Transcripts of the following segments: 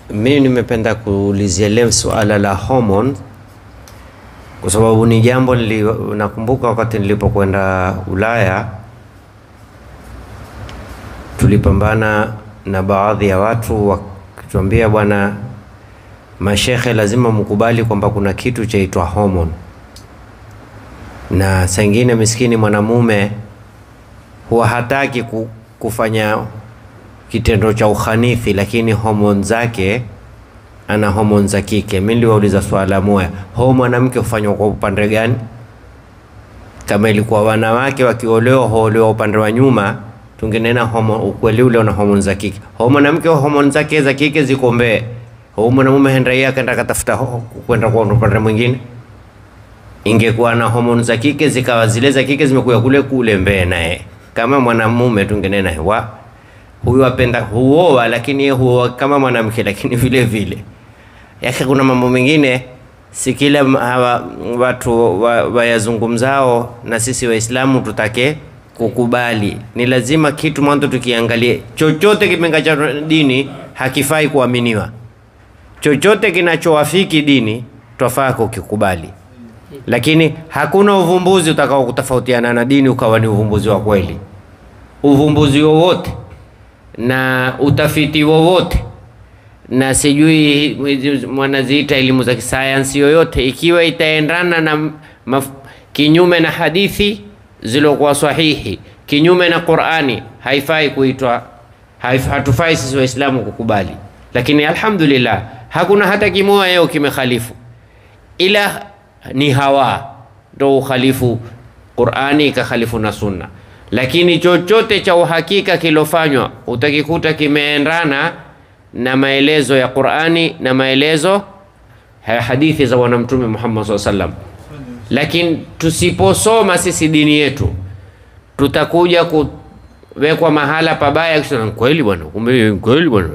Mimi nimependa kuulizia leo suala la hormone kwa sababu ni jambo nakumbuka wakati nilipokwenda Ulaya tulipambana na baadhi ya watu wakituambia, bwana mashekhe, lazima mkubali kwamba kuna kitu chaitwa hormone, na saa nyingine miskini mwanamume huwa hataki kufanya kitendo cha ukhanithi, lakini hormone zake ana hormone za kike. Mimi niliwauliza swala moja, mwanamke hufanywa kwa upande gani? Kama ilikuwa wanawake wakiolewa huolewa upande wa nyuma, tungenena hormone ukweli ule una hormone za kike. Mwanamke hormone zake za kike ziko mbele, mwanamume henda yeye akaenda katafuta kwenda kwa upande mwingine. Ingekuwa na hormone za kike zikawa zile za kike zimekuja kule mbele, naye kama mwanamume tungenena huyu apenda huoa, lakini yeye huoa kama mwanamke, lakini vile vile yake kuna mambo mengine si kila watu wayazungumzao na sisi Waislamu tutake kukubali. Ni lazima kitu mwanzo tukiangalie, chochote kipengacho dini hakifai kuaminiwa. Chochote kinachowafiki dini twafaa kukikubali, lakini hakuna uvumbuzi utakao kutofautiana na dini ukawa ni uvumbuzi wa kweli. Uvumbuzi wowote na utafiti wowote na sijui mwanaziita elimu za kisayansi yoyote, ikiwa itaendana na kinyume na hadithi zilokuwa sahihi, kinyume na Qur'ani, haifai kuitwa, hatufai sisi Waislamu kukubali. Lakini alhamdulillah hakuna hata kimoja yao kimekhalifu, ila ni hawa ndo ukhalifu Qur'ani ikakhalifu na sunna. Lakini chochote cha uhakika kilofanywa utakikuta kimeendana na maelezo ya Qur'ani na maelezo ya hadithi za Bwana Mtume Muhammad SAW. Lakini tusiposoma sisi dini yetu, tutakuja kuwekwa mahala pabaya kusema kweli bwana, kumbe kweli bwana,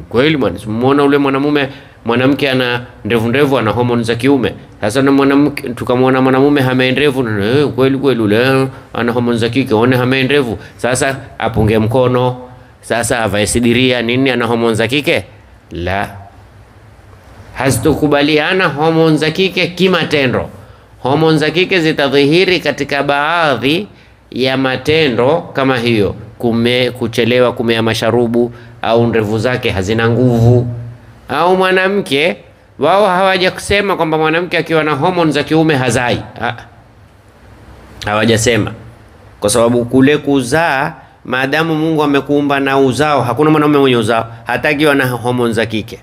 kweli bwana. Muona ule mwanamke ana ndevu ana hormone za kiume. Sasa na mwanamke tukamwona mwanamume hame ndevu, kweli ule ana hormone za kike, one hame ndevu. Sasa apunge mkono, sasa avae sidiria nini, ana hormone za kike? La, hazitokubaliana hormone za kike kimatendo. Hormone za kike zitadhihiri katika baadhi ya matendo kama hiyo, kuchelewa kumea masharubu, au ndevu zake hazina nguvu. Au mwanamke, wao hawaja kusema kwamba mwanamke akiwa na hormone za kiume hazai. Hawajasema, kwa sababu kule kuzaa, maadamu Mungu amekuumba na uzao, hakuna mwanamume mwenye uzao hata akiwa na hormone za kike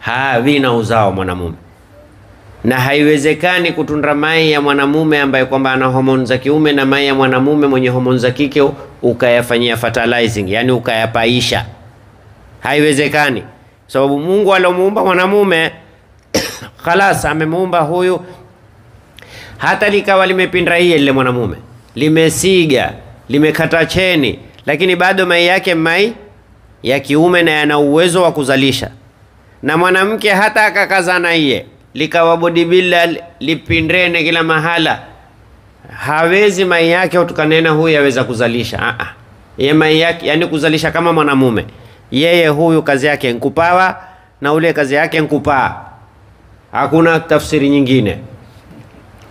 havina uzao mwanamume. Na haiwezekani kutunda mai ya mwanamume ambaye kwamba ana hormone za kiume na mai ya mwanamume mwenye hormone za kike ukayafanyia fertilizing, yani ukayapaisha. Haiwezekani, sababu Mungu alomuumba mwanamume khalas amemuumba huyu, hata likawa limepinda ile mwanamume, limesiga, limekata cheni, lakini bado mai yake mai ya kiume na yana uwezo wa kuzalisha. Na mwanamke hata akakazana iye likawa bodybuilder lipindrene kila mahala, hawezi mai yake utukanena huyu aweza kuzalisha. Yeye mai yake yani kuzalisha kama mwanamume. Yeye huyu kazi yake nkupawa na ule kazi yake nkupaa, hakuna tafsiri nyingine.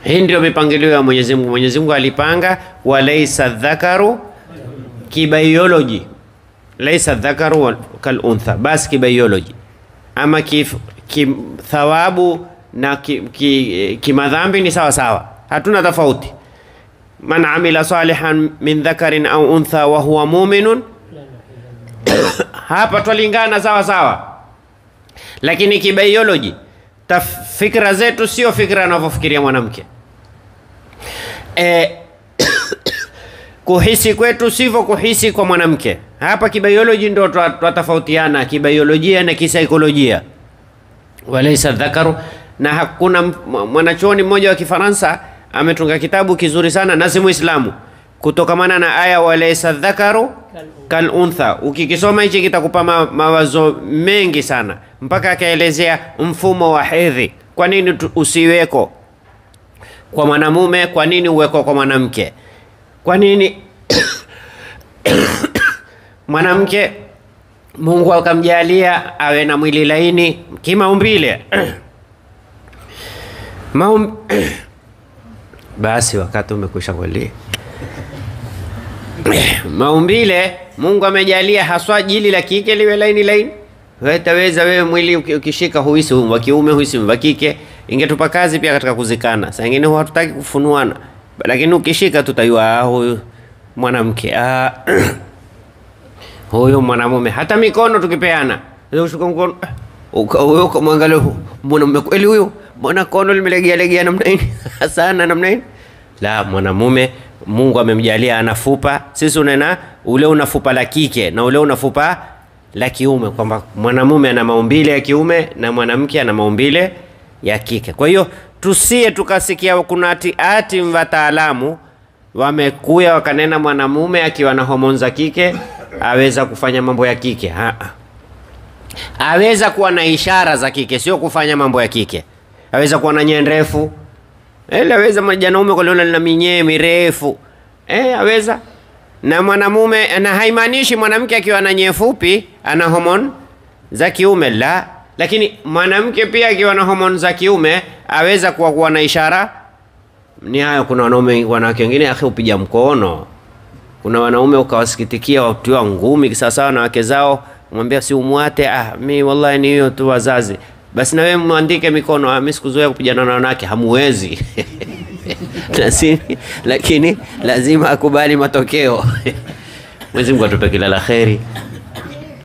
Hii ndio mipangilio ya Mwenyezi Mungu. Mwenyezi Mungu alipanga walaysa dhakaru kibiology, laysa dhakaru kal untha, bas kibiology. Ama thawabu na kimadhambi ni sawa sawa, hatuna tofauti. Man amila salihan min dhakarin au untha wa huwa mu'minun, hapa twalingana sawa sawa. Lakini kibiology, fikra zetu sio fikra anavyofikiria mwanamke. Kuhisi kwetu sivyo kuhisi kwa mwanamke. Hapa kibiology ndio twatofautiana, kibiolojia na kisaikolojia. Walaysa dhakaru, na hakuna mwanachuoni mmoja wa Kifaransa ametunga kitabu kizuri sana na si Muislamu kutokamana na aya walaysa dhakaru kal untha. Ukikisoma hichi kitakupa mawazo mengi sana, mpaka akaelezea mfumo wa hedhi, kwa nini usiweko kwa mwanamume, kwa nini uweko kwa mwanamke, kwa nini mwanamke Mungu akamjalia awe na mwili laini kimaumbile. Basi wakati umekwisha kweli. Maumbile Mungu amejalia haswa jili la kike liwe laini. Utaweza wewe mwili ukishika huisi wa kiume huisi wa kike. Ingetupa kazi pia katika kuzikana. Saa nyingine huwa hatutaki kufunuana. Lakini ukishika tutayua huyu mwanamke. Huyu mwanamume. Hata mikono tukipeana. Ushika mkono. Huyo kumwangalia mwanamume kweli huyo. Mbona kono limelegea namna hii? Sana namna hii. La, mwanamume Mungu amemjalia anafupa. Sisi unena ule unafupa la kike na ule unafupa la kiume, kwamba mwanamume ana maumbile ya kiume na mwanamke ana maumbile ya kike. Kwa hiyo tusie tukasikia kuna ati wataalamu wamekuya wakanena mwanamume akiwa na homoni za kike aweza kufanya mambo ya kike. Aweza kuwa na ishara za kike, sio kufanya mambo ya kike. Aweza kuwa na nyewe ndefu. Aweza mwanaume kwa liona lina minyee mirefu. Aweza. Na mwanamume, na haimaanishi mwanamke akiwa na nyewe fupi ana homoni za kiume, la. Lakini mwanamke pia akiwa na homoni za kiume aweza kuwa na ishara. Ni hayo, kuna wanawake wengine upiga mkono. Kuna wanaume ukawasikitikia watiwa ngumi sawasawa na wake zao, mwambia si umwate, mimi wallahi ni hiyo tu wazazi. Basi na wewe muandike mikono, mimi sikuzoea kupigana na wanawake, hamuwezi. Lakini lazima akubali matokeo. Mwenyezi Mungu atupe kila la kheri.